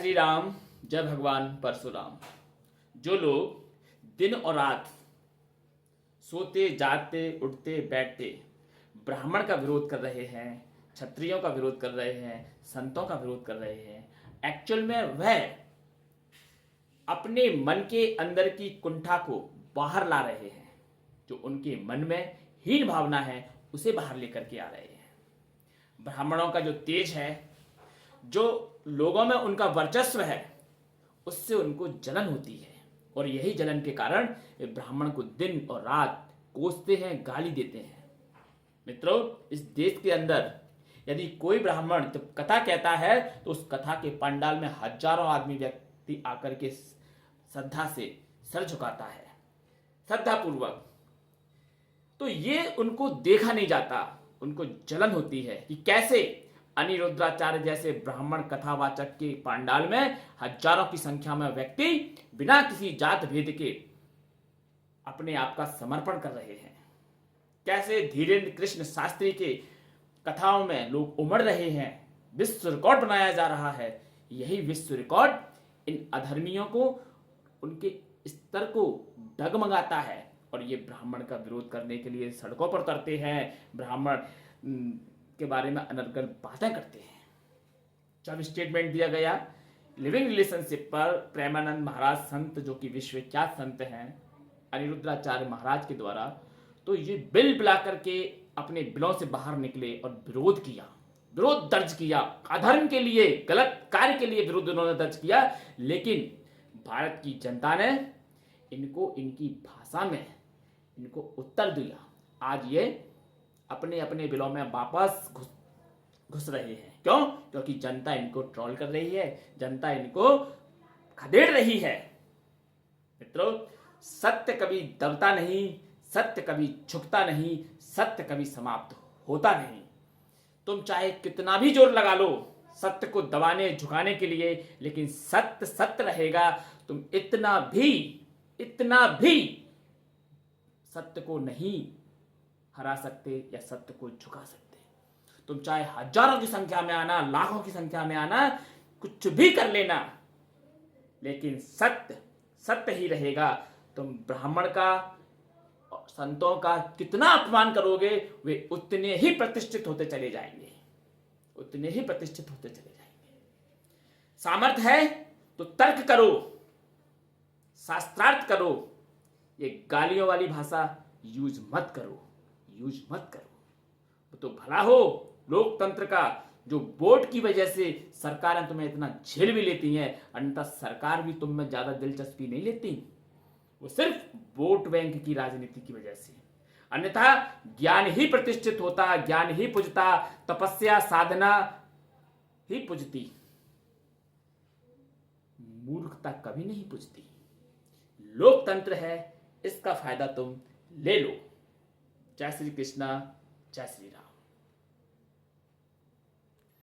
श्री राम, जय भगवान परशुराम। जो लोग दिन और रात सोते जागते उठते बैठते ब्राह्मण का विरोध कर रहे हैं, क्षत्रियों का विरोध कर रहे हैं, संतों का विरोध कर रहे हैं, एक्चुअल में वह अपने मन के अंदर की कुंठा को बाहर ला रहे हैं। जो उनके मन में हीन भावना है उसे बाहर लेकर के आ रहे हैं। ब्राह्मणों का जो तेज है, जो लोगों में उनका वर्चस्व है, उससे उनको जलन होती है और यही जलन के कारण वे ब्राह्मण को दिन और रात कोसते हैं, गाली देते हैं। मित्रों, इस देश के अंदर यदि कोई ब्राह्मण जब कथा कहता है तो उस कथा के पंडाल में हजारों आदमी व्यक्ति आकर के श्रद्धा से सर झुकाता है, श्रद्धा पूर्वक। तो ये उनको देखा नहीं जाता, उनको जलन होती है कि कैसे अनिरुद्धाचार्य जैसे ब्राह्मण कथावाचक के पंडाल में हजारों की संख्या में व्यक्ति बिना किसी जात भेद के अपने आप का समर्पण कर रहे हैं। कैसे धीरेन्द्र कृष्ण शास्त्री के कथाओं में लोग उमड़ रहे हैं, विश्व रिकॉर्ड बनाया जा रहा है। यही विश्व रिकॉर्ड इन अधर्मियों को, उनके स्तर को डगमगाता है और ये ब्राह्मण का विरोध करने के लिए सड़कों पर उतरते हैं, ब्राह्मण के बारे में अनर्गल बातें करते हैं। जब स्टेटमेंट दिया गया लिविंग रिलेशनशिप पर प्रेमानंद महाराज संत, जो कि विश्वविख्यात संत हैं, अनिरुद्धाचार्य महाराज के द्वारा, तो ये बिल बुला करके अपने बिलों से बाहर निकले और विरोध किया, विरोध दर्ज किया। अधर्म के लिए, गलत कार्य के लिए विरोध उन्होंने दर्ज किया। लेकिन भारत की जनता ने इनको इनकी भाषा में इनको उत्तर दिया। आज ये अपने अपने बिलों में वापस घुस रहे हैं। क्यों? क्योंकि जनता इनको ट्रोल कर रही है, जनता इनको खदेड़ रही है। मित्रों, सत्य कभी दबता नहीं, सत्य कभी झुकता नहीं, सत्य कभी समाप्त होता नहीं। तुम चाहे कितना भी जोर लगा लो सत्य को दबाने झुकाने के लिए, लेकिन सत्य सत्य रहेगा। तुम इतना भी सत्य को नहीं हरा सकते या सत्य को झुका सकते। तुम चाहे हजारों की संख्या में आना, लाखों की संख्या में आना, कुछ भी कर लेना, लेकिन सत्य सत्य ही रहेगा। तुम ब्राह्मण का और संतों का कितना अपमान करोगे, वे उतने ही प्रतिष्ठित होते चले जाएंगे, उतने ही प्रतिष्ठित होते चले जाएंगे। सामर्थ्य है तो तर्क करो, शास्त्रार्थ करो। ये गालियों वाली भाषा यूज मत करो। तो भला हो लोकतंत्र का, जो वोट की वजह से सरकारें तुम्हें इतना झेल भी लेती हैं, अन्यथा सरकार भी तुम में ज्यादा दिलचस्पी नहीं लेती। वो सिर्फ वोट बैंक की राजनीति की वजह से। अन्यथा ज्ञान ही प्रतिष्ठित होता, ज्ञान ही पूजता, तपस्या साधना ही पूजती, मूर्खता कभी नहीं पूजती। लोकतंत्र है, इसका फायदा तुम ले लो। जय श्री कृष्णा, जय श्री राम।